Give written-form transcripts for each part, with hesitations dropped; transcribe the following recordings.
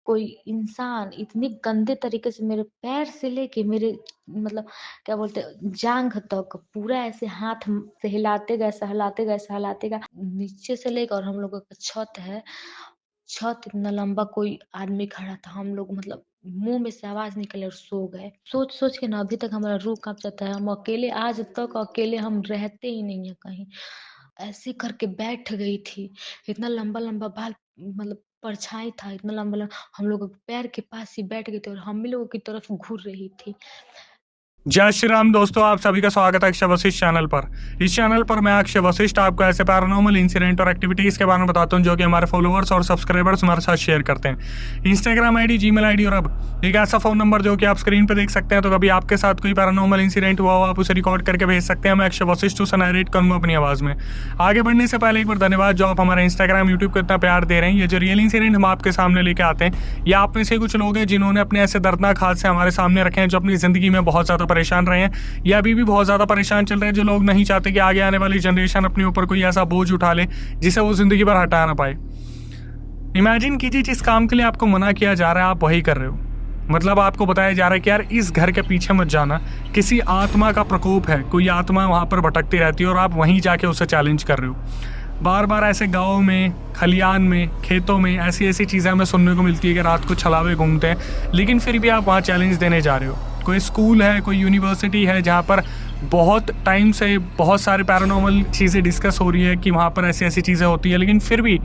कोई इंसान इतनी गंदे तरीके से मेरे पैर से लेके मेरे मतलब क्या बोलते हैं जांघ तक पूरा ऐसे हाथ से हिलाते गए नीचे से लेकर, और हम लोगों का छत है, छत इतना लंबा, कोई आदमी खड़ा था, हम लोग मतलब मुंह में से आवाज निकले और सो गए। सोच सोच के ना अभी तक हमारा रूह कांप जाता है। हम अकेले, आज तक अकेले हम रहते ही नहीं है कहीं। ऐसे करके बैठ गई थी, इतना लंबा लंबा बाल, मतलब परछाई था इतना लंबा लंबा, हम लोग के पैर के पास ही बैठ गए थे और हम ही लोगों की तरफ घूर रही थी। जय श्री राम दोस्तों, आप सभी का स्वागत है अक्षय वशिष्ठ चैनल पर। इस चैनल पर मैं अक्षय वशिष्ठ आपको ऐसे पैरानॉर्मल इंसिडेंट और एक्टिविटीज के बारे में बताता हूं जो कि हमारे फॉलोअर्स और सब्सक्राइबर्स हमारे साथ शेयर करते हैं। इंस्टाग्राम आईडी, जीमेल आईडी और अब एक ऐसा फोन नंबर जो कि आप स्क्रीन पर देख सकते हैं। तो कभी आपके साथ कोई पैरानॉर्मल इंसिडेंट हुआ हो, आप उसे रिकॉर्ड करके भेज सकते हैं। मैं अक्षय वशिष्ठ उसे नरेट करूंगा अपनी आवाज में। आगे बढ़ने से पहले एक बार धन्यवाद जो आप हमारे इंस्टाग्राम, यूट्यूब को इतना प्यार दे रहे हैं। ये जो रियल इंसिडेंट हम आपके सामने लेके आते हैं, ये आप में से कुछ लोग हैं जिन्होंने अपने ऐसे दर्दनाक हादसे हमारे सामने रखे हैं, जो अपनी जिंदगी में बहुत ज्यादा परेशान रहे हैं या अभी भी बहुत ज्यादा परेशान चल रहे हैं, जो लोग नहीं चाहते कि आगे आने वाली जनरेशन अपने ऊपर कोई ऐसा बोझ उठा ले जिसे वो जिंदगी भर हटा ना पाए। इमेजिन कीजिए जिस काम के लिए आपको मना किया जा रहा है आप वही कर रहे हो। मतलब आपको बताया जा रहा है कि यार इस घर के पीछे मत जाना, किसी आत्मा का प्रकोप है, कोई आत्मा वहां पर भटकती रहती है और आप वहीं जाके उसे चैलेंज कर रहे हो। बार बार ऐसे गाँव में, खलियान में, खेतों में ऐसी ऐसी चीज़ें हमें सुनने को मिलती है कि रात को छलावे घूमते हैं, लेकिन फिर भी आप वहाँ चैलेंज देने जा रहे हो। कोई स्कूल है, कोई यूनिवर्सिटी है जहाँ पर बहुत टाइम से बहुत सारे पैरानॉर्मल चीज़ें डिस्कस हो रही है कि वहाँ पर ऐसी ऐसी चीज़ें होती है, लेकिन फिर भी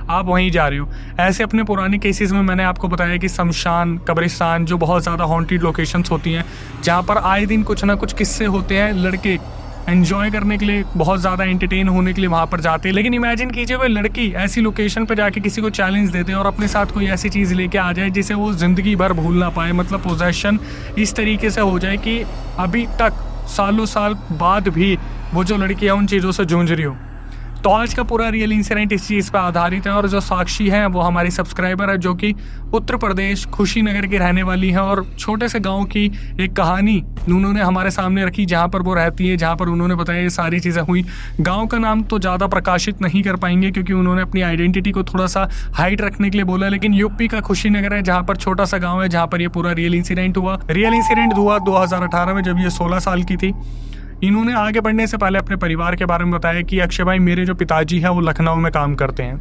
आप वहीं जा रहे हो। ऐसे अपने पुराने केसेस में मैंने आपको बताया कि शमशान, कब्रिस्तान जो बहुत ज़्यादा हॉन्टेड लोकेशंस होती हैं, जहाँ पर आए दिन कुछ ना कुछ किस्से होते हैं। लड़के एंजॉय करने के लिए, बहुत ज़्यादा एंटरटेन होने के लिए वहाँ पर जाते हैं। लेकिन इमेजिन कीजिए कोई लड़की ऐसी लोकेशन पर जाके किसी को चैलेंज देते हैं और अपने साथ कोई ऐसी चीज़ लेके आ जाए जिसे वो ज़िंदगी भर भूल ना पाए। मतलब पोजेशन इस तरीके से हो जाए कि अभी तक सालों साल बाद भी वो जो लड़की है उन चीज़ों से जूझ रही हो। तो आज का पूरा रियल इंसिडेंट इस चीज़ पर आधारित है और जो साक्षी हैं वो हमारी सब्सक्राइबर है, जो कि उत्तर प्रदेश कुशीनगर की रहने वाली है और छोटे से गांव की एक कहानी उन्होंने हमारे सामने रखी जहां पर वो रहती है, जहां पर उन्होंने बताया ये सारी चीज़ें हुई। गांव का नाम तो ज़्यादा प्रकाशित नहीं कर पाएंगे क्योंकि उन्होंने अपनी आइडेंटिटी को थोड़ा सा हाइड रखने के लिए बोला, लेकिन यूपी का कुशीनगर है जहाँ पर छोटा सा गाँव है जहाँ पर ये पूरा रियल इंसिडेंट हुआ। रियल इंसिडेंट हुआ 2018 में, जब ये 16 साल की थी। इन्होंने आगे बढ़ने से पहले अपने परिवार के बारे में बताया कि अक्षय भाई, मेरे जो पिताजी हैं वो लखनऊ में काम करते हैं,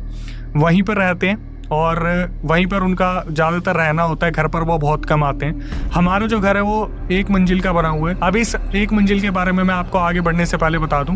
वहीं पर रहते हैं और वहीं पर उनका ज़्यादातर रहना होता है, घर पर वो बहुत कम आते हैं। हमारा जो घर है वो 1 मंजिल का बना हुआ है। अब इस 1 मंजिल के बारे में मैं आपको आगे बढ़ने से पहले बता दूं,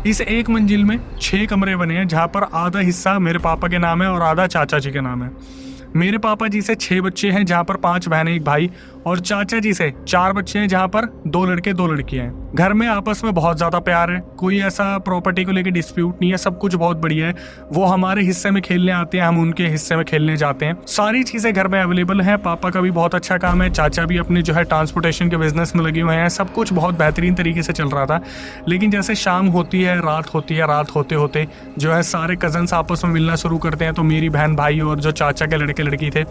इस 1 मंजिल में 6 कमरे बने हैं, जहाँ पर आधा हिस्सा मेरे पापा के नाम है और आधा चाचा जी के नाम है। मेरे पापा जी से 6 बच्चे हैं, जहाँ पर 5 बहनें 1 भाई, और चाचा जी से 4 बच्चे हैं, जहाँ पर 2 लड़के 2 लड़कियां हैं। घर में आपस में बहुत ज़्यादा प्यार है, कोई ऐसा प्रॉपर्टी को लेकर डिस्प्यूट नहीं है, सब कुछ बहुत बढ़िया है। वो हमारे हिस्से में खेलने आते हैं, हम उनके हिस्से में खेलने जाते हैं। सारी चीज़ें घर में अवेलेबल है। पापा का भी बहुत अच्छा काम है, चाचा भी अपने जो है ट्रांसपोर्टेशन के बिजनेस में लगे हुए हैं। सब कुछ बहुत बेहतरीन तरीके से चल रहा था। लेकिन जैसे शाम होती है, रात होती है, रात होते होते जो है सारे कजन्स आपस में मिलना शुरू करते हैं। तो मेरी बहन भाई और जो चाचा के लड़के लड़की थे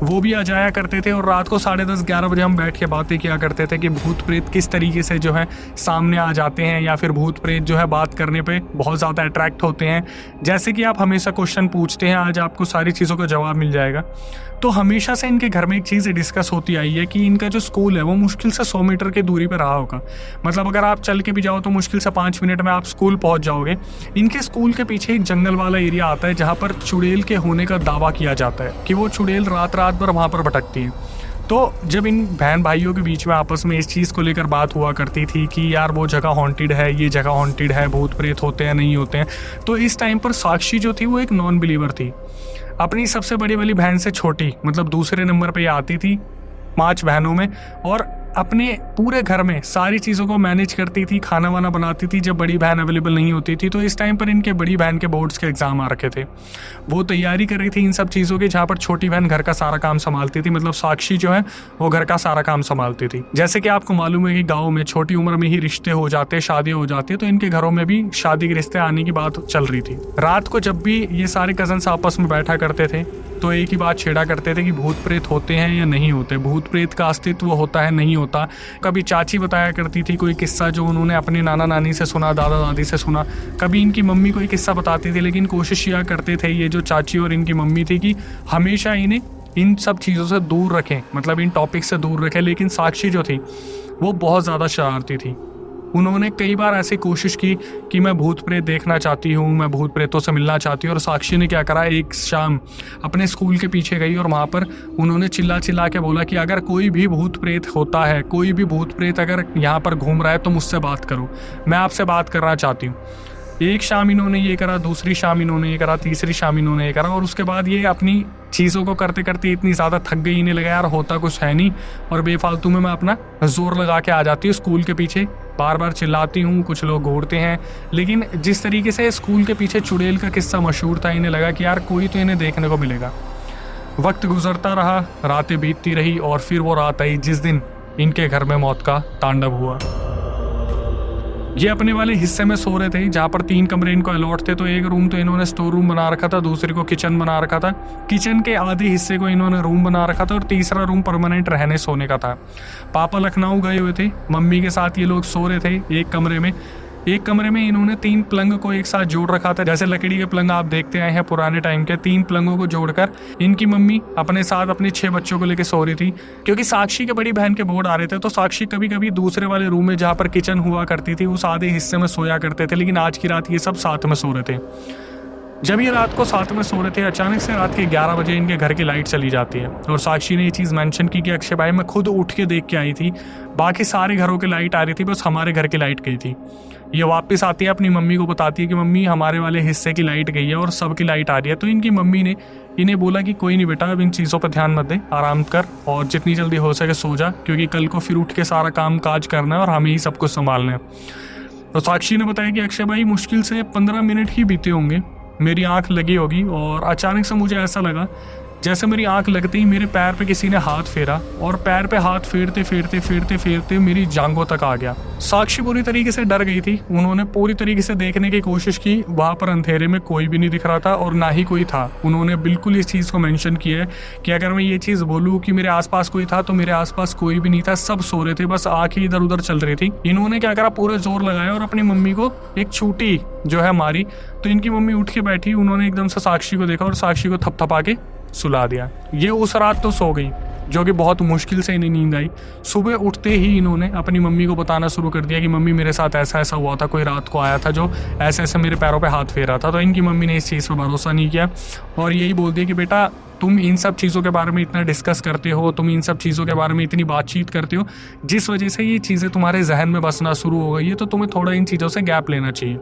वो भी आ जाया करते थे और रात को 10:30-11 बजे हम बैठ के बातें किया करते थे कि भूत प्रेत किस तरीके से जो है सामने आ जाते हैं, या फिर भूत प्रेत जो है बात करने पे बहुत ज़्यादा अट्रैक्ट होते हैं। जैसे कि आप हमेशा क्वेश्चन पूछते हैं, आज आपको सारी चीज़ों का जवाब मिल जाएगा। तो हमेशा से इनके घर में एक चीज़ डिस्कस होती आई है कि इनका जो स्कूल है वो मुश्किल से 100 मीटर की दूरी पर रहा होगा। मतलब अगर आप चल के भी जाओ तो मुश्किल से 5 मिनट में आप स्कूल पहुंच जाओगे। इनके स्कूल के पीछे एक जंगल वाला एरिया आता है जहाँ पर चुड़ैल के होने का दावा किया जाता है कि वो चुड़ैल रात रात भर वहाँ पर भटकती है। तो जब इन बहन भाइयों के बीच में आपस में इस चीज़ को लेकर बात हुआ करती थी कि यार वो जगह हॉन्टेड है, ये जगह हॉन्टेड है, भूत प्रेत होते हैं, नहीं होते हैं, तो इस टाइम पर साक्षी जो थी वो एक नॉन बिलीवर थी। अपनी सबसे बड़ी वाली बहन से छोटी, मतलब दूसरे नंबर पे आती थी 5 बहनों में, और अपने पूरे घर में सारी चीज़ों को मैनेज करती थी, खाना वाना बनाती थी जब बड़ी बहन अवेलेबल नहीं होती थी। तो इस टाइम पर इनके बड़ी बहन के बोर्ड्स के एग्जाम आ रखे थे, वो तैयारी कर रही थी इन सब चीज़ों की, जहाँ पर छोटी बहन घर का सारा काम संभालती थी। मतलब साक्षी जो है वो घर का सारा काम संभालती थी। जैसे कि आपको मालूम है कि गाँव में छोटी उम्र में ही रिश्ते हो जाते, शादियाँ हो जाती है, तो इनके घरों में भी शादी के रिश्ते आने की बात चल रही थी। रात को जब भी ये सारे कजन्स आपस में बैठा करते थे तो एक ही बात छेड़ा करते थे कि भूत प्रेत होते हैं या नहीं होते, भूत प्रेत का अस्तित्व होता है नहीं होता। कभी चाची बताया करती थी कोई किस्सा जो उन्होंने अपने नाना नानी से सुना, दादा दादी से सुना। कभी इनकी मम्मी कोई किस्सा बताती थी, लेकिन कोशिश किया करते थे ये जो चाची और इनकी मम्मी थी कि हमेशा इन्हें इन सब चीज़ों से दूर रखें, मतलब इन टॉपिक से दूर रखें। लेकिन साक्षी जो थी वो बहुत ज़्यादा शरारती थी। उन्होंने कई बार ऐसी कोशिश की कि मैं भूत प्रेत देखना चाहती हूँ, मैं भूत प्रेतों से मिलना चाहती हूँ। और साक्षी ने क्या करा, एक शाम अपने स्कूल के पीछे गई और वहाँ पर उन्होंने चिल्ला चिल्ला के बोला कि अगर कोई भी भूत प्रेत होता है, कोई भी भूत प्रेत अगर यहाँ पर घूम रहा है तो मुझसे बात करो, मैं आपसे बात करना चाहती हूँ। एक शाम इन्होंने ये करा, दूसरी शाम इन्होंने ये करा, तीसरी शाम इन्होंने ये करा। और उसके बाद ये अपनी चीज़ों को करते करते इतनी ज़्यादा थक गई, इन्हें लगा यार होता कुछ है नहीं और बेफालतू में मैं अपना जोर लगा के आ जाती हूँ स्कूल के पीछे, बार बार चिल्लाती हूँ, कुछ लोग घूरते हैं। लेकिन जिस तरीके से स्कूल के पीछे चुड़ैल का किस्सा मशहूर था, इन्हें लगा कि यार कोई तो इन्हें देखने को मिलेगा। वक्त गुजरता रहा, रातें बीतती रही और फिर वो रात आई जिस दिन इनके घर में मौत का तांडव हुआ। ये अपने वाले हिस्से में सो रहे थे जहाँ पर 3 कमरे इनको अलॉट थे। तो एक रूम तो इन्होंने स्टोर रूम बना रखा था, दूसरे को किचन बना रखा था, किचन के आधे हिस्से को इन्होंने रूम बना रखा था और तीसरा रूम परमानेंट रहने सोने का था। पापा लखनऊ गए हुए थे, मम्मी के साथ ये लोग सो रहे थे एक कमरे में। एक कमरे में इन्होंने 3 पलंग को एक साथ जोड़ रखा था, जैसे लकड़ी के पलंग आप देखते आए हैं पुराने टाइम के। 3 पलंगों को जोड़कर इनकी मम्मी अपने साथ अपने 6 बच्चों को लेकर सो रही थी। क्योंकि साक्षी के बड़ी बहन के बोर्ड आ रहे थे तो साक्षी कभी कभी दूसरे वाले रूम में जहाँ पर किचन हुआ करती थी उस आधे हिस्से में सोया करते थे। लेकिन आज की रात ये सब साथ में सो रहे थे। जब ये रात को साथ में सो रहे थे, अचानक से रात के 11 बजे इनके घर की लाइट चली जाती है। और साक्षी ने ये चीज़ मेंशन की कि अक्षय भाई मैं खुद उठ के देख के आई थी, बाकी सारे घरों की लाइट आ रही थी, बस हमारे घर की लाइट गई थी। ये वापस आती है, अपनी मम्मी को बताती है कि मम्मी हमारे वाले हिस्से की लाइट गई है और सबकी लाइट आ रही है। तो इनकी मम्मी ने इन्हें बोला कि कोई नहीं बेटा, अब इन चीज़ों पर ध्यान मत दे, आराम कर और जितनी जल्दी हो सके सो जा, क्योंकि कल को फिर उठ के सारा काम काज करना है और हमें ही सब कुछ संभालना है। तो साक्षी ने बताया कि अक्षय भाई मुश्किल से 15 मिनट ही बीते होंगे, मेरी आंख लगी होगी और अचानक से मुझे ऐसा लगा जैसे मेरी आंख लगते ही मेरे पैर पे किसी ने हाथ फेरा और पैर पे हाथ फेरते फेरते फेरते फेरते मेरी जांघों तक आ गया। साक्षी पूरी तरीके से डर गई थी। उन्होंने पूरी तरीके से देखने की कोशिश की, वहां पर अंधेरे में कोई भी नहीं दिख रहा था और ना ही कोई था। उन्होंने बिल्कुल इस चीज़ को मेंशन किया है कि अगर मैं ये चीज़ बोलूँ कि मेरे आसपास कोई था तो मेरे आसपास कोई भी नहीं था, सब सो रहे थे, बस आंखें इधर उधर चल रही थी। इन्होंने क्या करा, पूरे जोर लगाया और अपनी मम्मी को एक छूटी जो है मारी। तो इनकी मम्मी उठ के बैठी, उन्होंने एकदम से साक्षी को देखा और साक्षी को थपथपा के सुला दिया। ये उस रात तो सो गई, जो कि बहुत मुश्किल से इन्हें नींद आई। सुबह उठते ही इन्होंने अपनी मम्मी को बताना शुरू कर दिया कि मम्मी मेरे साथ ऐसा ऐसा हुआ था, कोई रात को आया था जो ऐसे ऐसे मेरे पैरों पे हाथ फेर रहा था। तो इनकी मम्मी ने इस चीज़ पर भरोसा नहीं किया और यही बोल दिया कि बेटा तुम इन सब चीज़ों के बारे में इतना डिस्कस करते हो, तुम इन सब चीज़ों के बारे में इतनी बातचीत करते हो, जिस वजह से ये चीज़ें तुम्हारे जहन में बसना शुरू हो गई है, तो तुम्हें थोड़ा इन चीज़ों से गैप लेना चाहिए।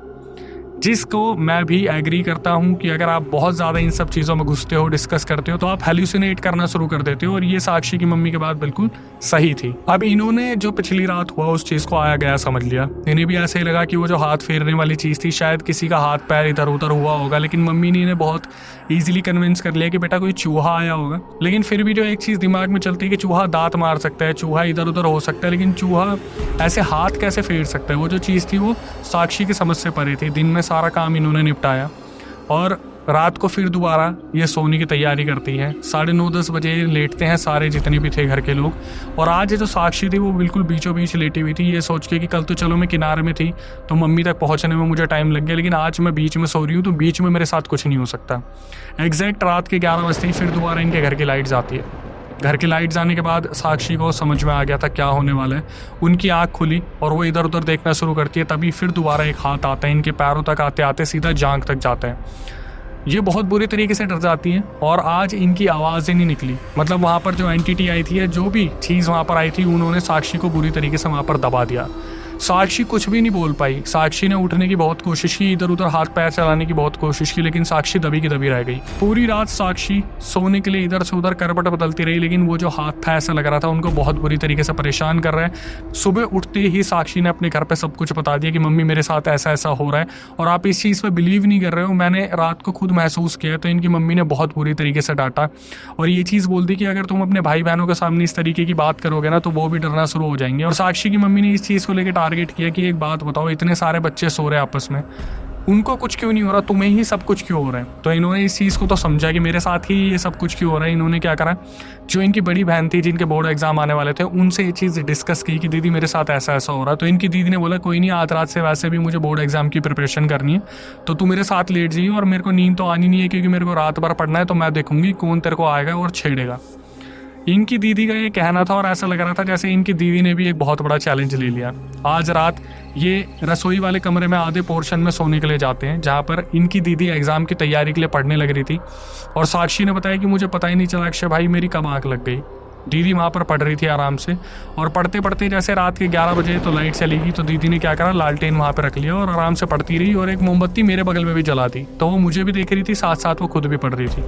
जिसको मैं भी एग्री करता हूँ कि अगर आप बहुत ज़्यादा इन सब चीज़ों में घुसते हो, डिस्कस करते हो, तो आप हेल्यूसिनेट करना शुरू कर देते हो। और ये साक्षी की मम्मी की बात बिल्कुल सही थी। अब इन्होंने जो पिछली रात हुआ उस चीज़ को आया गया समझ लिया। इन्हें भी ऐसे ही लगा कि वो जो हाथ फेरने वाली चीज़ थी शायद किसी का हाथ पैर इधर उधर हुआ होगा। लेकिन मम्मी ने इन्हें बहुत ईजिली कन्विंस कर लिया कि बेटा कोई चूहा आया होगा। लेकिन फिर भी जो एक चीज़ दिमाग में चलती है कि चूहा दांत मार सकता है, चूहा इधर उधर हो सकता है, लेकिन चूहा ऐसे हाथ कैसे फेर सकता है। वो जो चीज़ थी वो साक्षी की समझ से परे थी। दिन में सारा काम इन्होंने निपटाया और रात को फिर दोबारा ये सोने की तैयारी करती है। 9:30-10 बजे लेटते हैं सारे जितने भी थे घर के लोग। और आज जो साक्षी थी वो बिल्कुल बीचों बीच लेटी हुई थी, ये सोच के कि कल तो चलो मैं किनारे में थी तो मम्मी तक पहुंचने में मुझे टाइम लग गया, लेकिन आज मैं बीच में सो रही हूँ तो बीच में मेरे साथ कुछ नहीं हो सकता। एग्जैक्ट रात के 11 बजते ही फिर दोबारा इनके घर की लाइट जाती है। घर की लाइट जाने के बाद साक्षी को समझ में आ गया था क्या होने वाला है। उनकी आंख खुली और वो इधर उधर देखना शुरू करती है। तभी फिर दोबारा एक हाथ आता है, इनके पैरों तक आते आते सीधा जांघ तक जाता है। ये बहुत बुरी तरीके से डर जाती है और आज इनकी आवाज़ें नहीं निकली। मतलब वहाँ पर जो एंटिटी आई थी, जो भी चीज़ वहाँ पर आई थी, उन्होंने साक्षी को बुरी तरीके से वहाँ पर दबा दिया। साक्षी कुछ भी नहीं बोल पाई। साक्षी ने उठने की बहुत कोशिश की, इधर उधर हाथ पैर चलाने की बहुत कोशिश की, लेकिन साक्षी दबी की दबी रह गई। पूरी रात साक्षी सोने के लिए इधर से उधर करवट बदलती रही, लेकिन वो जो हाथ था ऐसा लग रहा था उनको बहुत बुरी तरीके से परेशान कर रहा है। सुबह उठते ही साक्षी ने अपने घर पे सब कुछ बता दिया कि मम्मी मेरे साथ ऐसा ऐसा हो रहा है और आप इस चीज़ पर बिलीव नहीं कर रहे हो, मैंने रात को खुद महसूस किया। तो इनकी मम्मी ने बहुत बुरी तरीके से डांटा और ये चीज़ बोल दी कि अगर तुम अपने भाई बहनों के सामने इस तरीके की बात करोगे ना तो वो भी डरना शुरू हो जाएंगे। और साक्षी की मम्मी ने इस चीज़ को लेकर टारगेट किया कि एक बात बताओ, इतने सारे बच्चे सो रहे हैं आपस में, उनको कुछ क्यों नहीं हो रहा, तुम्हें ही सब कुछ क्यों हो रहा है। तो इन्होंने इस चीज़ को तो समझा कि मेरे साथ ही ये सब कुछ क्यों हो रहा है। इन्होंने क्या करा, जो इनकी बड़ी बहन थी जिनके बोर्ड एग्जाम आने वाले थे, उनसे ये चीज़ डिस्कस की कि दीदी मेरे साथ ऐसा ऐसा हो रहा है। तो इनकी दीदी ने बोला कोई नहीं, आज रात से वैसे भी मुझे बोर्ड एग्जाम की प्रिपरेशन करनी है, तो तू मेरे साथ लेट जाइए, और मेरे को नींद तो आनी नहीं है क्योंकि मेरे को रात भर पढ़ना है, तो मैं देखूंगी कौन तेरे को आएगा और छेड़ेगा। इनकी दीदी का ये कहना था और ऐसा लग रहा था जैसे इनकी दीदी ने भी एक बहुत बड़ा चैलेंज ले लिया। आज रात ये रसोई वाले कमरे में आधे पोर्शन में सोने के लिए जाते हैं, जहाँ पर इनकी दीदी एग्ज़ाम की तैयारी के लिए पढ़ने लग रही थी। और साक्षी ने बताया कि मुझे पता ही नहीं चला अक्षय भाई मेरी कब आँख लग गई। दीदी वहाँ पर पढ़ रही थी आराम से, और पढ़ते पढ़ते जैसे रात के 11 बजे तो लाइट चली गई, तो दीदी ने क्या करा, लालटेन वहाँ पर रख लिया और आराम से पढ़ती रही, और एक मोमबत्ती मेरे बगल में भी जला दी। तो वो मुझे भी देख रही थी, साथ साथ वो खुद भी पढ़ रही थी,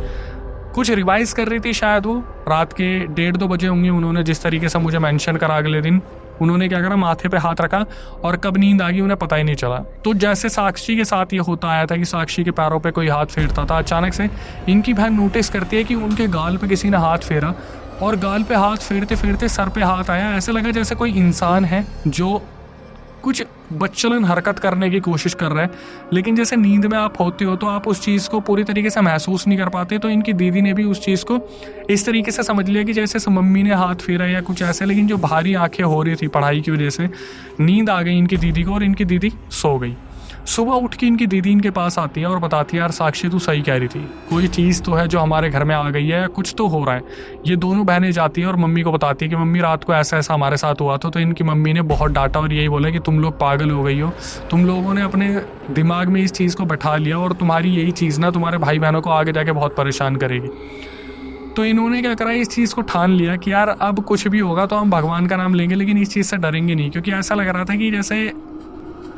कुछ रिवाइज कर रही थी शायद। वो रात के 1:30-2 बजे होंगे। उन्होंने जिस तरीके से मुझे मेंशन करा अगले दिन, उन्होंने क्या करा, माथे पे हाथ रखा और कब नींद आ गई उन्हें पता ही नहीं चला। तो जैसे साक्षी के साथ ये होता आया था कि साक्षी के पैरों पे कोई हाथ फेरता था, अचानक से इनकी बहन नोटिस करती है कि उनके गाल पे किसी ने हाथ फेरा, और गाल पे हाथ फेरते फेरते सर पे हाथ आया। ऐसे लगा जैसे कोई इंसान है जो कुछ बच्चलन हरकत करने की कोशिश कर रहा है, लेकिन जैसे नींद में आप होते हो तो आप उस चीज़ को पूरी तरीके से महसूस नहीं कर पाते। तो इनकी दीदी ने भी उस चीज़ को इस तरीके से समझ लिया कि जैसे मम्मी ने हाथ फेरा या कुछ ऐसे, लेकिन जो भारी आंखें हो रही थी पढ़ाई की वजह से, नींद आ गई इनकी दीदी को और इनकी दीदी सो गई। सुबह उठ के इनकी दीदी इनके पास आती है और बताती है यार साक्षी तू सही कह रही थी, कोई चीज़ तो है जो हमारे घर में आ गई है, कुछ तो हो रहा है। ये दोनों बहनें जाती है और मम्मी को बताती है कि मम्मी रात को ऐसा ऐसा हमारे साथ हुआ था। तो इनकी मम्मी ने बहुत डांटा और यही बोला कि तुम लोग पागल हो गई हो, तुम लोगों ने अपने दिमाग में इस चीज़ को बैठा लिया, और तुम्हारी यही चीज़ ना तुम्हारे भाई बहनों को आगे जाके बहुत परेशान करेगी। तो इन्होंने क्या करा, इस चीज़ को ठान लिया कि यार अब कुछ भी होगा तो हम भगवान का नाम लेंगे, लेकिन इस चीज़ से डरेंगे नहीं। क्योंकि ऐसा लग रहा था कि जैसे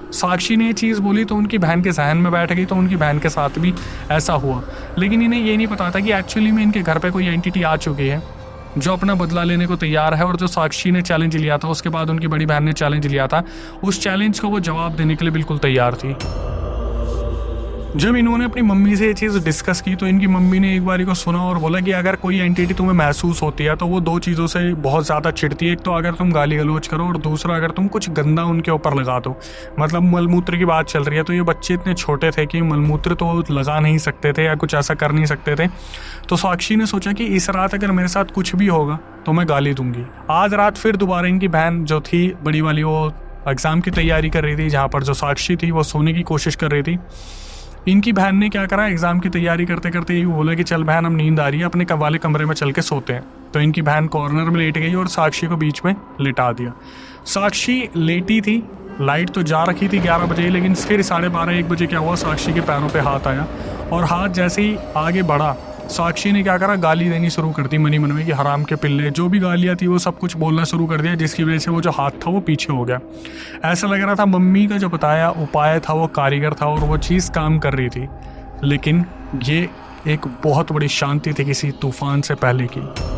साक्षी ने ये चीज़ बोली तो उनकी बहन के जहन में बैठ गई, तो उनकी बहन के साथ भी ऐसा हुआ। लेकिन इन्हें ये नहीं पता था कि एक्चुअली में इनके घर पे कोई एंटिटी आ चुकी है जो अपना बदला लेने को तैयार है। और जो साक्षी ने चैलेंज लिया था, उसके बाद उनकी बड़ी बहन ने चैलेंज लिया था, उस चैलेंज को वो जवाब देने के लिए बिल्कुल तैयार थी। जब इन्होंने अपनी मम्मी से ये चीज़ डिस्कस की तो इनकी मम्मी ने एक बारी को सुना और बोला कि अगर कोई एंटिटी तुम्हें महसूस होती है तो वो 2 चीज़ों से बहुत ज़्यादा चिढ़ती है। एक तो अगर तुम गाली गलौज करो, और दूसरा अगर तुम कुछ गंदा उनके ऊपर लगा दो। मतलब मलमूत्र की बात चल रही है, तो ये बच्चे इतने छोटे थे कि मलमूत्र तो लगा नहीं सकते थे या कुछ ऐसा कर नहीं सकते थे। तो साक्षी ने सोचा कि इस रात अगर मेरे साथ कुछ भी होगा तो मैं गाली दूंगी। आज रात फिर दोबारा इनकी बहन जो थी बड़ी वाली, वो एग्ज़ाम की तैयारी कर रही थी, जहाँ पर जो साक्षी थी वो सोने की कोशिश कर रही थी। इनकी बहन ने क्या करा, एग्जाम की तैयारी करते करते ये बोला कि चल बहन हम नींद आ रही है, अपने वाले कमरे में चल के सोते हैं। तो इनकी बहन कॉर्नर में लेट गई और साक्षी को बीच में लिटा दिया। साक्षी लेटी थी, लाइट तो जा रखी थी 11 बजे, लेकिन फिर 12:30-1 बजे क्या हुआ, साक्षी के पैरों पे हाथ आया, और हाथ जैसे ही आगे बढ़ा साक्षी ने क्या करा, गाली देनी शुरू कर दी मनी मन में कि हराम के पिल्ले, जो भी गालियाँ थी वो सब कुछ बोलना शुरू कर दिया, जिसकी वजह से वो जो हाथ था वो पीछे हो गया। ऐसा लग रहा था मम्मी का जो बताया उपाय था वो कारीगर था और वो चीज़ काम कर रही थी, लेकिन ये एक बहुत बड़ी शांति थी किसी तूफान से पहले की।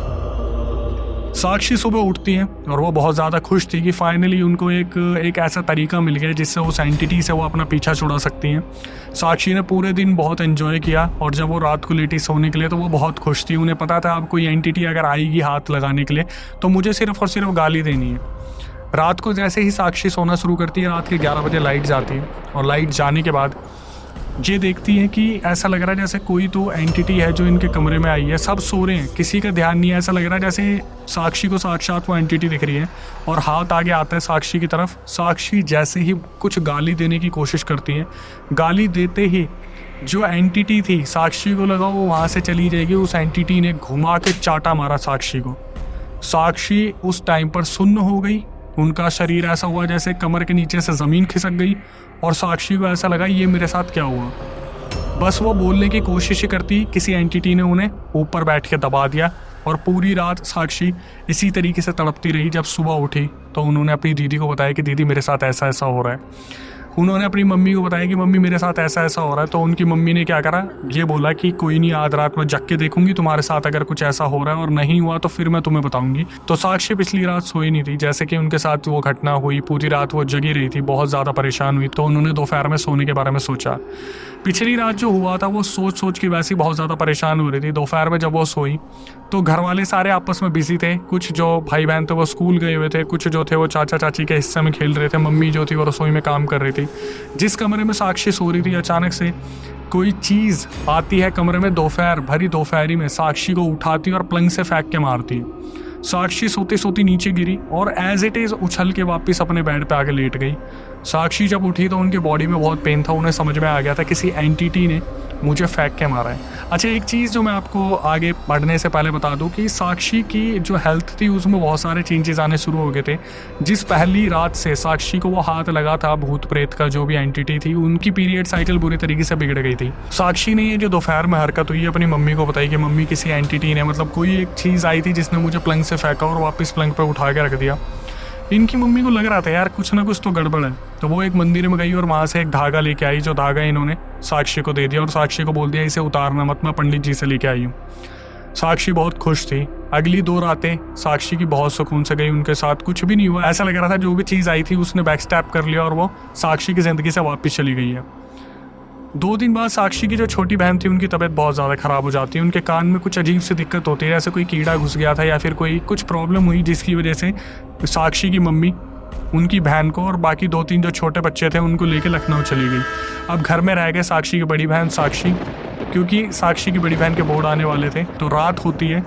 साक्षी सुबह उठती है और वो बहुत ज़्यादा खुश थी कि फाइनली उनको एक ऐसा तरीका मिल गया जिससे उस एंटिटी से वो अपना पीछा छुड़ा सकती हैं। साक्षी ने पूरे दिन बहुत एंजॉय किया और जब वो रात को लेटी सोने के लिए तो वो बहुत खुश थी। उन्हें पता था अब कोई एंटिटी अगर आएगी हाथ लगाने के लिए तो मुझे सिर्फ और सिर्फ गाली देनी है। रात को जैसे ही साक्षी सोना शुरू करती है, रात के 11 बजे लाइट जाती है और लाइट जाने के बाद ये देखती है कि ऐसा लग रहा है जैसे कोई तो एंटिटी है जो इनके कमरे में आई है। सब सो रहे हैं, किसी का ध्यान नहीं है। ऐसा लग रहा है जैसे साक्षी को साक्षात वो एंटिटी दिख रही है और हाथ आगे आता है साक्षी की तरफ। साक्षी जैसे ही कुछ गाली देने की कोशिश करती है, गाली देते ही जो एंटिटी थी साक्षी को लगा वो वहाँ से चली जाएगी। उस एंटिटी ने घुमा के चाटा मारा साक्षी को। साक्षी उस टाइम पर सुन्न हो गई। उनका शरीर ऐसा हुआ जैसे कमर के नीचे से ज़मीन खिसक गई और साक्षी को ऐसा लगा ये मेरे साथ क्या हुआ। बस वो बोलने की कोशिश ही करती, किसी एंटिटी ने उन्हें ऊपर बैठ के दबा दिया और पूरी रात साक्षी इसी तरीके से तड़पती रही। जब सुबह उठी तो उन्होंने अपनी दीदी को बताया कि दीदी मेरे साथ ऐसा ऐसा हो रहा है। उन्होंने अपनी मम्मी को बताया कि मम्मी मेरे साथ ऐसा ऐसा हो रहा है। तो उनकी मम्मी ने क्या करा, ये बोला कि कोई नहीं, आज रात में जग के देखूंगी तुम्हारे साथ, अगर कुछ ऐसा हो रहा है और नहीं हुआ तो फिर मैं तुम्हें बताऊंगी। तो साक्षी पिछली रात सोई नहीं थी, जैसे कि उनके साथ वो घटना हुई पूरी रात वो जगी रही थी, बहुत ज़्यादा परेशान हुई। तो उन्होंने दोपहर में सोने के बारे में सोचा। पिछली रात जो हुआ था वो सोच सोच के वैसे ही बहुत ज़्यादा परेशान हो रही थी। दोपहर में जब वो सोई तो घर वाले सारे आपस में बिजी थे। कुछ जो भाई बहन थे वो स्कूल गए हुए थे, कुछ जो थे वो चाचा चाची के हिस्से में खेल रहे थे, मम्मी जो थी वो रसोई में काम कर रही थी। जिस कमरे में साक्षी सो रही थी, अचानक से कोई चीज़ आती है कमरे में, भरी दोपहरी में साक्षी को उठाती और पलंग से फेंक के मारती है। साक्षी सोती सोती नीचे गिरी और एज इट इज़ उछल के वापस अपने बेड पे आके लेट गई। साक्षी जब उठी तो उनकी बॉडी में बहुत पेन था, उन्हें समझ में आ गया था किसी एंटिटी ने मुझे फेंक के मारा है। अच्छा, एक चीज़ जो मैं आपको आगे बढ़ने से पहले बता दूं कि साक्षी की जो हेल्थ थी उसमें बहुत सारे चेंजेस आने शुरू हो गए थे। जिस पहली रात से साक्षी को वो हाथ लगा था भूत प्रेत का, जो भी एंटिटी थी, उनकी पीरियड साइकिल बुरी तरीके से बिगड़ गई थी। साक्षी ने ये जो दोपहर में हरकत हुई अपनी मम्मी को बताई कि मम्मी किसी एंटिटी ने, मतलब कोई एक चीज़ आई थी जिसने मुझे पलंग से फेंका और वापस पलंग पर उठा के रख दिया। इनकी मम्मी को लग रहा था यार कुछ ना कुछ तो गड़बड़ है, तो वो एक मंदिर में गई और वहाँ से एक धागा लेके आई, जो धागा इन्होंने साक्षी को दे दिया और साक्षी को बोल दिया इसे उतारना मत, मैं पंडित जी से लेके आई हूँ। साक्षी बहुत खुश थी। अगली 2 रातें साक्षी की बहुत सुकून से गई, उनके साथ कुछ भी नहीं हुआ। ऐसा लग रहा था जो भी चीज़ आई थी उसने बैक स्टैप कर लिया और वो साक्षी की ज़िंदगी से वापस चली गई है। 2 दिन बाद साक्षी की जो छोटी बहन थी उनकी तबीयत बहुत ज़्यादा ख़राब हो जाती है। उनके कान में कुछ अजीब सी दिक्कत होती है, जैसे कोई कीड़ा घुस गया था या फिर कोई कुछ प्रॉब्लम हुई, जिसकी वजह से साक्षी की मम्मी उनकी बहन को और बाकी 2-3 जो छोटे बच्चे थे उनको लेके लखनऊ चली गई। अब घर में रह गए साक्षी की बड़ी बहन साक्षी, क्योंकि साक्षी की बड़ी बहन के बोर्ड आने वाले थे। तो रात होती है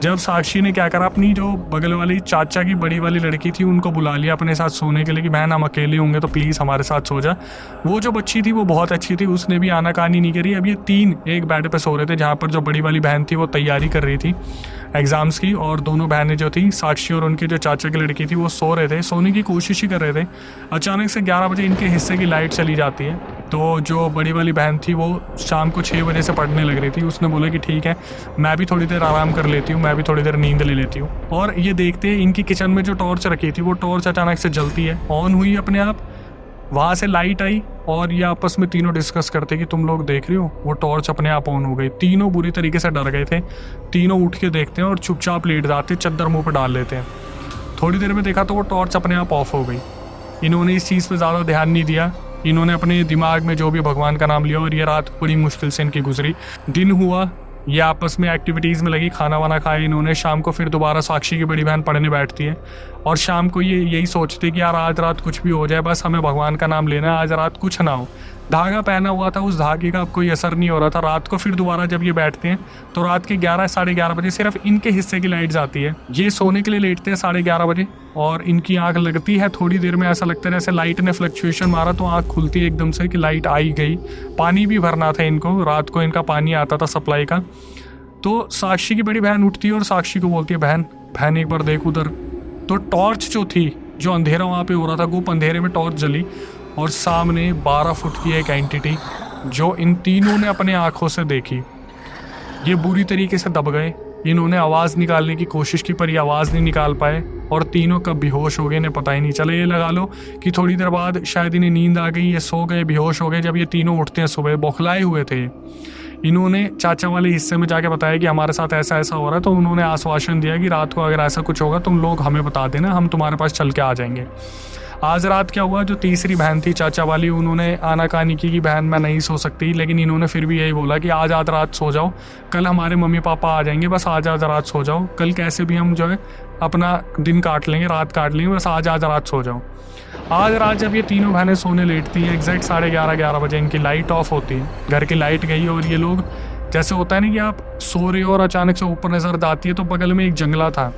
जब साक्षी ने क्या करा, अपनी जो बगल वाली चाचा की बड़ी वाली लड़की थी उनको बुला लिया अपने साथ सोने के लिए कि बहन हम अकेले होंगे तो प्लीज़ हमारे साथ सो जा। वो जो बच्ची थी वो बहुत अच्छी थी, उसने भी आनाकानी नहीं करी। अब ये 3 एक बेड पे सो रहे थे, जहाँ पर जो बड़ी वाली बहन थी वो तैयारी कर रही थी एग्ज़ाम्स की, और दोनों बहनें जो थी साक्षी और उनकी जो चाचा की लड़की थी वो सो रहे थे, सोने की कोशिश ही कर रहे थे। अचानक से 11 बजे इनके हिस्से की लाइट चली जाती है। तो जो बड़ी वाली बहन थी वो शाम को 6 बजे से पढ़ने लग रही थी। उसने बोला कि ठीक है मैं भी थोड़ी देर आराम कर लेती हूँ, मैं भी थोड़ी देर नींद ले लेती हूँ। और ये देखते इनकी किचन में जो टॉर्च रखी थी वो टॉर्च अचानक से जलती है, ऑन हुई अपने आप, वहाँ से लाइट आई और ये आपस में तीनों डिस्कस करते कि तुम लोग देख रहे हो, वो टॉर्च अपने आप ऑन हो गई। तीनों बुरी तरीके से डर गए थे। तीनों उठ के देखते हैं और चुपचाप लेट जाते, चद्दर मुंह पर डाल लेते हैं। थोड़ी देर में देखा तो वो टॉर्च अपने आप ऑफ हो गई। इन्होंने इस चीज़ पे ज़्यादा ध्यान नहीं दिया, इन्होंने अपने दिमाग में जो भी भगवान का नाम लिया और ये रात बड़ी मुश्किल से इनकी गुजरी। दिन हुआ, ये आपस में एक्टिविटीज़ में लगी, खाना वाना खाया इन्होंने। शाम को फिर दोबारा साक्षी की बड़ी बहन पढ़ने बैठती है और शाम को ये यही सोचती कि यार आज रात कुछ भी हो जाए, बस हमें भगवान का नाम लेना है, आज रात कुछ ना हो। धागा पहना हुआ था, उस धागे का अब कोई असर नहीं हो रहा था। रात को फिर दोबारा जब ये बैठते हैं तो रात के 11 साढ़े 11 बजे सिर्फ इनके हिस्से की लाइट जाती है। ये सोने के लिए लेटते हैं 11:30 बजे और इनकी आंख लगती है। थोड़ी देर में ऐसा लगता है जैसे लाइट ने फ्लक्चुएशन मारा तो आंख खुलती है एकदम से कि लाइट आई गई। पानी भी भरना था इनको, रात को इनका पानी आता था सप्लाई का। तो साक्षी की बड़ी बहन उठती है और साक्षी को बोलती है बहन एक बार देख उधर। तो टॉर्च जो थी, जो अंधेरा वहाँ पे हो रहा था, गुप अंधेरे में टॉर्च जली और सामने 12 फुट की एक एंटिटी जो इन तीनों ने अपने आंखों से देखी। ये बुरी तरीके से दब गए। इन्होंने आवाज़ निकालने की कोशिश की पर ये आवाज़ नहीं निकाल पाए और तीनों कब बेहोश हो गए इन्हें पता ही नहीं चला। ये लगा लो कि थोड़ी देर बाद शायद इन्हें नींद आ गई, ये सो गए, बेहोश हो गए। जब ये तीनों उठते हैं सुबह, बौखलाए हुए थे। इन्होंने चाचा वाले हिस्से में जाके बताया कि हमारे साथ ऐसा ऐसा हो रहा है। तो उन्होंने आश्वासन दिया कि रात को अगर ऐसा कुछ होगा तुम लोग हमें बता देना, हम तुम्हारे पास चल के आ जाएंगे। आज रात क्या हुआ, जो तीसरी बहन थी चाचा वाली, उन्होंने आनाकानी की कि बहन मैं नहीं सो सकती, लेकिन इन्होंने फिर भी यही बोला कि आज रात सो जाओ, कल हमारे मम्मी पापा आ जाएंगे, बस आज रात सो जाओ, कल कैसे भी हम जो है अपना दिन काट लेंगे, रात काट लेंगे, बस आज रात सो जाओ। आज रात जब ये तीनों बहनें सोने लेटती हैं, एग्जैक्ट 11:30 बजे इनकी लाइट ऑफ होती है, घर की लाइट गई और ये लोग, जैसे होता है ना कि आप सो रहे हो और अचानक से ऊपर नज़र आती है, तो बगल में एक जंगला था।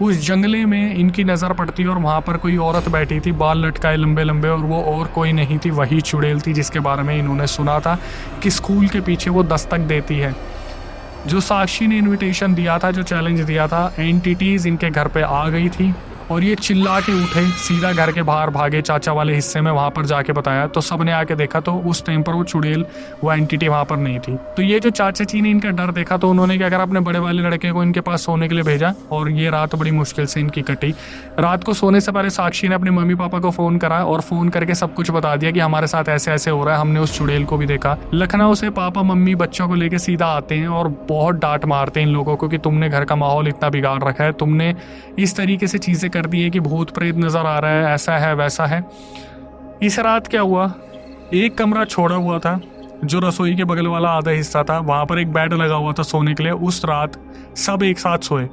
उस जंगले में इनकी नज़र पड़ती है और वहाँ पर कोई औरत बैठी थी, बाल लटकाए लंबे लंबे, और वो और कोई नहीं थी, वही चुड़ैल थी जिसके बारे में इन्होंने सुना था कि स्कूल के पीछे वो दस्तक देती है। जो साक्षी ने इनविटेशन दिया था, जो चैलेंज दिया था, एंटिटीज़ इनके घर पे आ गई थी और ये चिल्ला के उठे, सीधा घर के बाहर भागे चाचा वाले हिस्से में। वहाँ पर जाके बताया तो सबने आके देखा तो उस टाइम पर वो चुड़ैल, वो एंटिटी वहाँ पर नहीं थी। तो ये जो चाचा जी ने इनका डर देखा तो उन्होंने क्या करा, अपने बड़े वाले लड़के को इनके पास सोने के लिए भेजा और ये रात बड़ी मुश्किल से इनकी कटी। रात को सोने से पहले साक्षी ने अपने मम्मी पापा को फ़ोन करा और फ़ोन करके सब कुछ बता दिया कि हमारे साथ ऐसे ऐसे हो रहा है, हमने उस चुड़ैल को भी देखा। लखनऊ से पापा मम्मी बच्चों को लेके सीधा आते हैं और बहुत डांट मारते हैं इन लोगों को कि तुमने घर का माहौल इतना बिगाड़ रखा है, तुमने इस तरीके से चीज़ें कर दी है कि भूत प्रेत नजर आ रहा है, ऐसा है वैसा है। इस रात क्या हुआ, एक कमरा छोड़ा हुआ था, जो रसोई के बगल वाला आधा हिस्सा था, वहां पर एक बेड लगा हुआ था सोने के लिए। उस रात सब एक साथ सोए।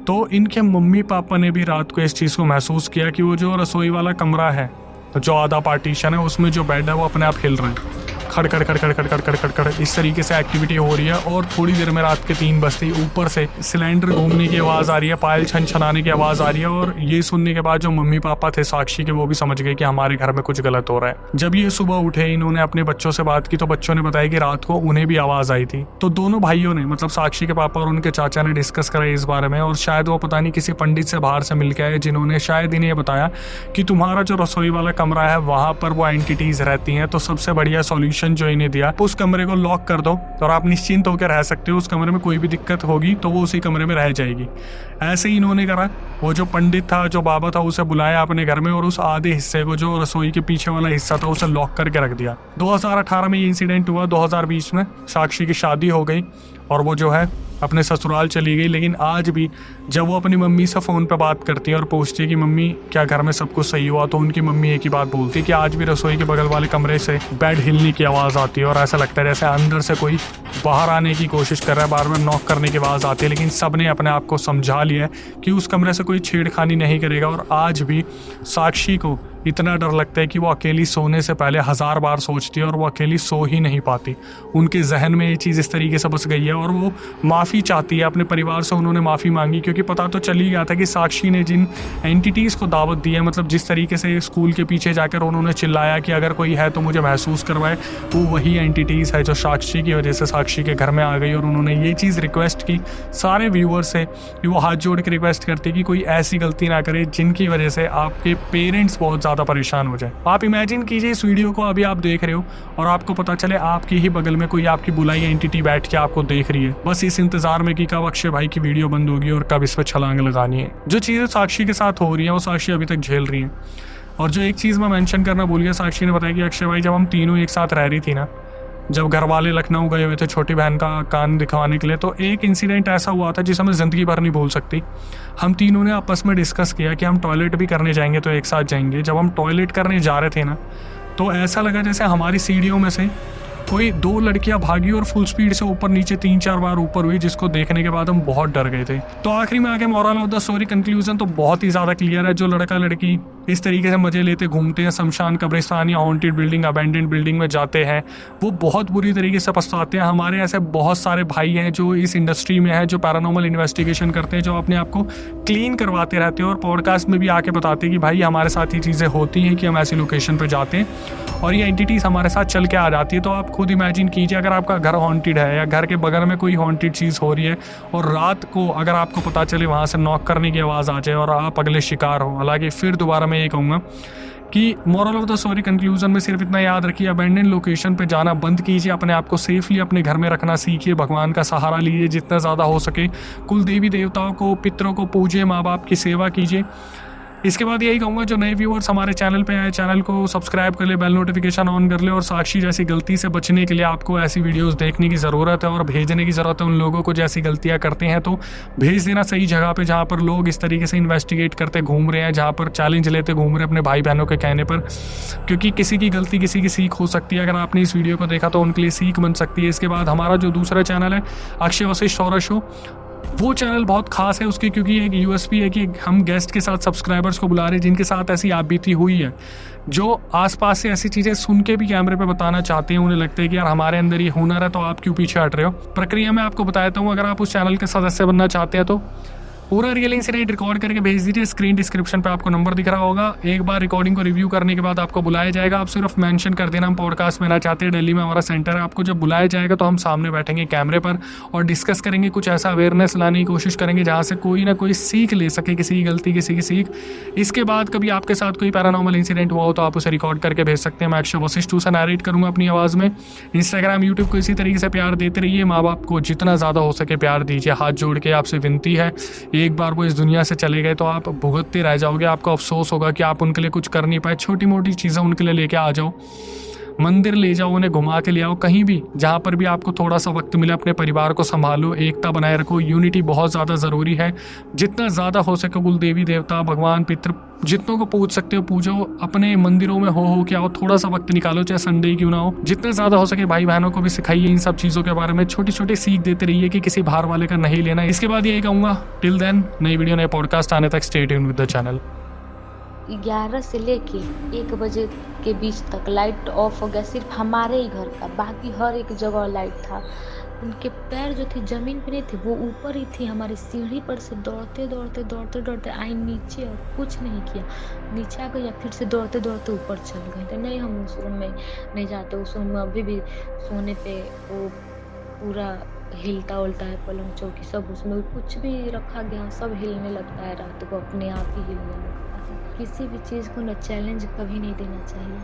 तो इनके मम्मी पापा ने भी रात को इस चीज़ को महसूस किया कि वो जो रसोई वाला कमरा है जो आधा पार्टीशन है उसमें जो बेड है वो अपने आप हिल रहा है, खड़ खड़ खड़ खड़ खड़ खड़ खड़ खड़ खड़ इस तरीके से एक्टिविटी हो रही है। और थोड़ी देर में रात के 3 बजते ही ऊपर से सिलेंडर घूमने की आवाज़ आ रही है, पायल छन छनाने की आवाज़ आ रही है। और ये सुनने के बाद जो मम्मी पापा थे साक्षी के, वो भी समझ गए कि हमारे घर में कुछ गलत हो रहा है। जब ये सुबह उठे, इन्होंने अपने बच्चों से बात की तो बच्चों ने बताया कि रात को उन्हें भी आवाज़ आई थी। तो दोनों भाइयों ने, मतलब साक्षी के पापा और उनके चाचा ने डिस्कस करा इस बारे में। और शायद वो पता नहीं किसी पंडित से बाहर से मिल के आए, जिन्होंने शायद इन्हें बताया कि तुम्हारा जो रसोई वाला कमरा है वहाँ पर वो एंटिटीज रहती हैं। तो सबसे बढ़िया सॉल्यूशन जो इन्हें दिया, उस कमरे को लॉक कर दो और आप निश्चिंत होकर रह सकते हो। उस कमरे में कोई भी दिक्कत होगी तो वो उसी कमरे में रह जाएगी। ऐसे ही इन्होंने करा। वो जो पंडित था, जो बाबा था, उसे बुलाया अपने घर में और उस आधे हिस्से को, जो रसोई के पीछे वाला हिस्सा था, उसे लॉक करके रख दिया। 2018 में ये इंसिडेंट हुआ। 2020 में साक्षी की शादी हो गई और वो जो है अपने ससुराल चली गई। लेकिन आज भी जब वो अपनी मम्मी से फ़ोन पे बात करती है और पूछती है कि मम्मी क्या घर में सब कुछ सही हुआ, तो उनकी मम्मी एक ही बात बोलती है कि आज भी रसोई के बगल वाले कमरे से बेड हिलने की आवाज़ आती है और ऐसा लगता है जैसे अंदर से कोई बाहर आने की कोशिश कर रहा है, बार बार नॉक करने की आवाज़ आती है। लेकिन सब ने अपने आप को समझा लिया है कि उस कमरे से कोई छेड़खानी नहीं करेगा। और आज भी साक्षी को इतना डर लगता है कि वो अकेली सोने से पहले 1000 बार सोचती है और वो अकेली सो ही नहीं पाती। उनके जहन में ये चीज़ इस तरीके से बस गई है और वो माफ़ी चाहती है अपने परिवार से। उन्होंने माफ़ी मांगी क्योंकि पता तो चल ही गया था कि साक्षी ने जिन एंटिटीज़ को दावत दी है, मतलब जिस तरीके से स्कूल के पीछे जाकर उन्होंने चिल्लाया कि अगर कोई है तो मुझे महसूस करवाए, वो वही एंटिटीज़ है जो साक्षी की वजह से साक्षी के घर में आ गई। और उन्होंने ये चीज़ रिक्वेस्ट की सारे व्यूअर से कि वो हाथ जोड़ के रिक्वेस्ट करते कि कोई ऐसी गलती ना करे जिनकी वजह से आपके पेरेंट्स बहुत ज़्यादा परेशान हो जाए। आप इमेजिन कीजिए इस वीडियो को अभी आप देख रहे हो और आपको पता चले आपके ही बगल में कोई आपकी बुलाई एंटिटी बैठ के आपको देख रही है, बस इस इंतजार में कि कब अक्षय भाई की वीडियो बंद होगी और कब इस पर छलांग लगानी है। जो चीज़ें साक्षी के साथ हो रही हैं वो साक्षी अभी तक झेल रही है। और जो एक चीज़ मैं मेंशन करना भूल गया, साक्षी ने बताया कि अक्षय भाई जब हम तीनों एक साथ रह रही थी ना, जब घर वाले लखनऊ गए हुए थे छोटी बहन का कान दिखवाने के लिए, तो एक इंसिडेंट ऐसा हुआ था जिसे मैं ज़िंदगी भर नहीं भूल सकती। हम तीनों ने आपस में डिस्कस किया कि हम टॉयलेट भी करने जाएंगे तो एक साथ जाएंगे। जब हम टॉयलेट करने जा रहे थे ना, तो ऐसा लगा जैसे हमारी सीढ़ियों में से कोई 2 लड़कियां भागी और फुल स्पीड से ऊपर नीचे 3-4 बार ऊपर हुई, जिसको देखने के बाद हम बहुत डर गए थे। तो आखिरी में आके moral of the story conclusion तो बहुत ही ज़्यादा क्लियर है। जो लड़का लड़की इस तरीके से मजे लेते घूमते हैं, शमशान, कब्रिस्तान या हॉन्टेड बिल्डिंग, अबैंडन्ड बिल्डिंग में जाते हैं, वो बहुत बुरी तरीके से पछताते हैं। हमारे ऐसे बहुत सारे भाई हैं जो इस इंडस्ट्री में हैं, जो पैरानॉर्मल इन्वेस्टिगेशन करते हैं, जो अपने आप को क्लीन करवाते रहते हैं और पॉडकास्ट में भी आके बताते हैं कि भाई हमारे साथ ये चीज़ें होती हैं कि हम ऐसी लोकेशन पर जाते हैं और ये एंटिटीज़ हमारे साथ चल के आ जाती है। तो आप खुद इमेजिन कीजिए अगर आपका घर हॉन्टेड है या घर के बगल में कोई हॉन्टेड चीज़ हो रही है और रात को अगर आपको पता चले वहाँ से नॉक करने की आवाज़ आ जाए और आप अगले शिकार हो। हालांकि फिर दोबारा मैं ये कहूँगा कि moral of the story conclusion में सिर्फ इतना याद रखिए, अबैंडन लोकेशन पे जाना बंद कीजिए, अपने आप को सेफली अपने घर में रखना सीखिए, भगवान का सहारा लीजिए जितना ज़्यादा हो सके, कुल देवी देवताओं को, पितरों को पूजिए, माँ बाप की सेवा कीजिए। इसके बाद यही कहूँगा जो नए व्यूअर्स हमारे चैनल पे आए, चैनल को सब्सक्राइब कर ले, बेल नोटिफिकेशन ऑन कर ले। और साक्षी जैसी गलती से बचने के लिए आपको ऐसी वीडियोस देखने की ज़रूरत है और भेजने की ज़रूरत है उन लोगों को जैसी गलतियाँ करते हैं। तो भेज देना सही जगह पे जहाँ पर लोग इस तरीके से इन्वेस्टिगेट करते घूम रहे हैं, जहाँ पर चैलेंज लेते घूम रहे हैं अपने भाई बहनों के कहने पर, क्योंकि किसी की गलती किसी की सीख हो सकती है। अगर आपने इस वीडियो को देखा तो उनके लिए सीख बन सकती है। इसके बाद हमारा जो दूसरा चैनल है अक्षय वशिष्ठ हॉरर शो, वो चैनल बहुत खास है उसकी, क्योंकि एक यूएसपी है कि हम गेस्ट के साथ सब्सक्राइबर्स को बुला रहे हैं जिनके साथ ऐसी आप बीती हुई है, जो आसपास से ऐसी चीज़ें सुन के भी कैमरे पे बताना चाहते हैं। उन्हें लगता है कि यार हमारे अंदर ये हुनर है तो आप क्यों पीछे हट रहे हो। प्रक्रिया में आपको बताता हूँ, अगर आप उस चैनल के सदस्य बनना चाहते हैं तो पूरा रियल इंसिडेंट रिकॉर्ड करके भेज दीजिए। स्क्रीन डिस्क्रिप्शन पे आपको नंबर दिख रहा होगा। एक बार रिकॉर्डिंग को रिव्यू करने के बाद आपको बुलाया जाएगा। आप सिर्फ मेंशन कर देना हम पॉडकास्ट में ना चाहते हैं, दिल्ली में हमारा सेंटर है। आपको जब बुलाया जाएगा तो हम सामने बैठेंगे कैमरे पर और डिस्कस करेंगे, कुछ ऐसा अवेयरनेस लाने की कोशिश करेंगे जहाँ से कोई ना कोई सीख ले सके, किसी की गलती किसी की सीख। इसके बाद कभी आपके साथ कोई पैरानॉर्मल इंसिडेंट हुआ हो तो आप उसे रिकॉर्ड करके भेज सकते हैं। मैं अक्षय वशिष्ठ से नैरेट करूँगा अपनी आवाज़ में। इंस्टाग्राम, यूट्यूब को इसी तरीके से प्यार देते रहिए। माँ बाप को जितना ज़्यादा हो सके प्यार दीजिए। हाथ जोड़ के आपसे विनती है, एक बार वो इस दुनिया से चले गए तो आप भुगतते रह जाओगे। आपको अफसोस होगा कि आप उनके लिए कुछ कर नहीं पाए। छोटी मोटी चीज़ें उनके लिए लेके आ जाओ, मंदिर ले जाओ, उन्हें घुमा के ले आओ, कहीं भी जहाँ पर भी आपको थोड़ा सा वक्त मिले अपने परिवार को संभालो, एकता बनाए रखो। यूनिटी बहुत ज़्यादा ज़रूरी है। जितना ज़्यादा हो सके कुल देवी देवता, भगवान, पितृ, जितनों को पूज सकते हो पूजो। अपने मंदिरों में हो के आओ, थोड़ा सा वक्त निकालो, चाहे संडे क्यों ना हो। जितना ज़्यादा हो सके भाई बहनों को भी सिखाइए इन सब चीज़ों के बारे में। छोटी छोटी सीख देते रहिए कि किसी बाहर वाले का नहीं लेना। इसके बाद यही कहूँगा, टिल देन, नई वीडियो नए पॉडकास्ट आने तक stay tuned with the channel. 11 से लेके 1 बजे के बीच तक लाइट ऑफ हो गया, सिर्फ हमारे ही घर का, बाकी हर एक जगह लाइट था। उनके पैर जो थे ज़मीन पे नहीं थे, वो ऊपर ही थी। हमारी सीढ़ी पर से दौड़ते आई नीचे और कुछ नहीं किया। नीचे आ गई या फिर से दौड़ते ऊपर चल गई। तो नहीं, हम उस रूम में नहीं जाते। उस रूम में अभी भी सोने पे वो पूरा हिलता-उलता है, पलंग चौकी सब, उसमें कुछ भी रखा गया सब हिलने लगता है, रात को अपने आप ही हिलने लगता है। किसी भी चीज़ को ना चैलेंज कभी नहीं देना चाहिए।